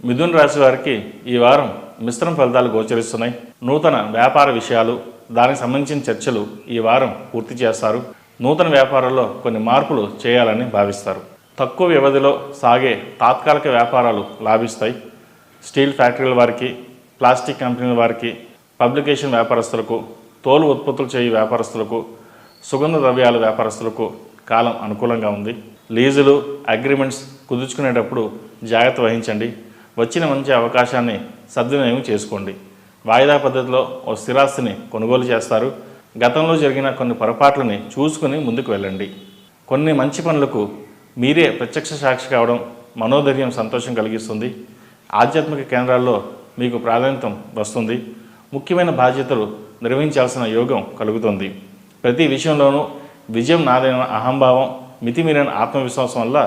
మిథున రాశి వారికి ఈ వారం మిశ్రమ ఫలితాలు గోచరిస్తున్నాయి. నూతన వ్యాపార విషయాలు, దానికి సంబంధించిన చర్చలు ఈ వారం పూర్తి చేస్తారు. నూతన వ్యాపారాల్లో కొన్ని మార్పులు చేయాలని భావిస్తారు. తక్కువ వ్యవధిలో సాగే తాత్కాలిక వ్యాపారాలు లాభిస్తాయి. స్టీల్ ఫ్యాక్టరీల వారికి, ప్లాస్టిక్ కంపెనీల వారికి, పబ్లికేషన్ వ్యాపారస్తులకు, తోలు ఉత్పత్తులు చేయు వ్యాపారస్తులకు, సుగంధ ద్రవ్యాల వ్యాపారస్తులకు కాలం అనుకూలంగా ఉంది. లీజులు, అగ్రిమెంట్స్ కుదుర్చుకునేటప్పుడు జాగ్రత్త వహించండి. వచ్చిన మంచి అవకాశాన్ని సద్వినియోగం చేసుకోండి. వాయిదా పద్ధతిలో ఓ స్థిరాస్తిని కొనుగోలు చేస్తారు. గతంలో జరిగిన కొన్ని పొరపాట్లని చూసుకుని ముందుకు వెళ్ళండి. కొన్ని మంచి పనులకు మీరే ప్రత్యక్ష సాక్షి కావడం మనోధైర్యం, సంతోషం కలిగిస్తుంది. ఆధ్యాత్మిక కేంద్రాల్లో మీకు ప్రాధాన్యత వస్తుంది. ముఖ్యమైన బాధ్యతలు నిర్వహించాల్సిన యోగం కలుగుతుంది. ప్రతి విషయంలోనూ విజయం నాదైన అహంభావం, మితిమీరిన ఆత్మవిశ్వాసం వల్ల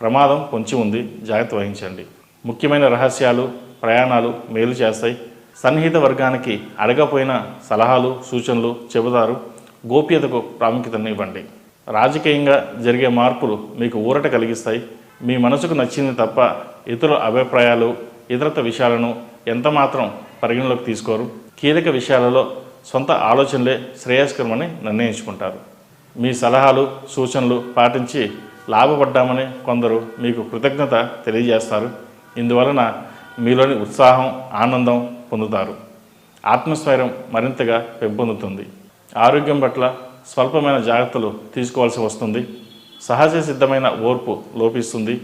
ప్రమాదం పొంచి ఉంది. జాగ్రత్త వహించండి. ముఖ్యమైన రహస్యాలు, ప్రయాణాలు మేలు చేస్తాయి. సన్నిహిత వర్గానికి అడగపోయిన సలహాలు, సూచనలు చెబుతారు. గోప్యతకు ప్రాముఖ్యతను ఇవ్వండి. రాజకీయంగా జరిగే మార్పులు మీకు ఊరట కలిగిస్తాయి. మీ మనసుకు నచ్చింది తప్ప ఇతరుల అభిప్రాయాలు, ఇతరత్వ విషయాలను ఎంతమాత్రం పరిగణలోకి తీసుకోరు. కీలక విషయాలలో సొంత ఆలోచనలే శ్రేయస్కరమని నిర్ణయించుకుంటారు. మీ సలహాలు, సూచనలు పాటించి లాభపడ్డామని కొందరు మీకు కృతజ్ఞత తెలియజేస్తారు. ఇందువలన మీలోని ఉత్సాహం, ఆనందం పొందుతారు. ఆత్మస్థైర్యం మరింతగా పెంపొందుతుంది. ఆరోగ్యం పట్ల స్వల్పమైన జాగ్రత్తలు తీసుకోవాల్సి వస్తుంది. సహజ సిద్ధమైన ఓర్పు లోపిస్తుంది.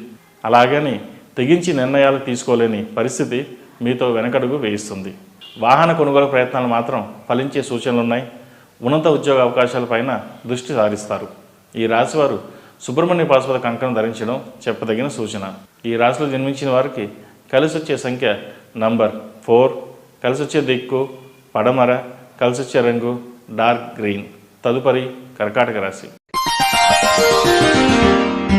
అలాగని తెగించి నిర్ణయాలు తీసుకోలేని పరిస్థితి మీతో వెనకడుగు వేయిస్తుంది. వాహన కొనుగోలు ప్రయత్నాలు మాత్రం ఫలించే సూచనలున్నాయి. ఉన్నత ఉద్యోగ అవకాశాలపైన దృష్టి సారిస్తారు. ఈ రాశివారు సుబ్రహ్మణ్య పాశుపత కంకణం ధరించడం చెప్పదగిన సూచన. ఈ రాశిలో జన్మించిన వారికి కలిసి వచ్చే సంఖ్య నంబర్ 4, కలిసి వచ్చే దిక్కు పడమర, కలిసి వచ్చే రంగు డార్క్ గ్రీన్. తదుపరి కర్కాటక రాశి.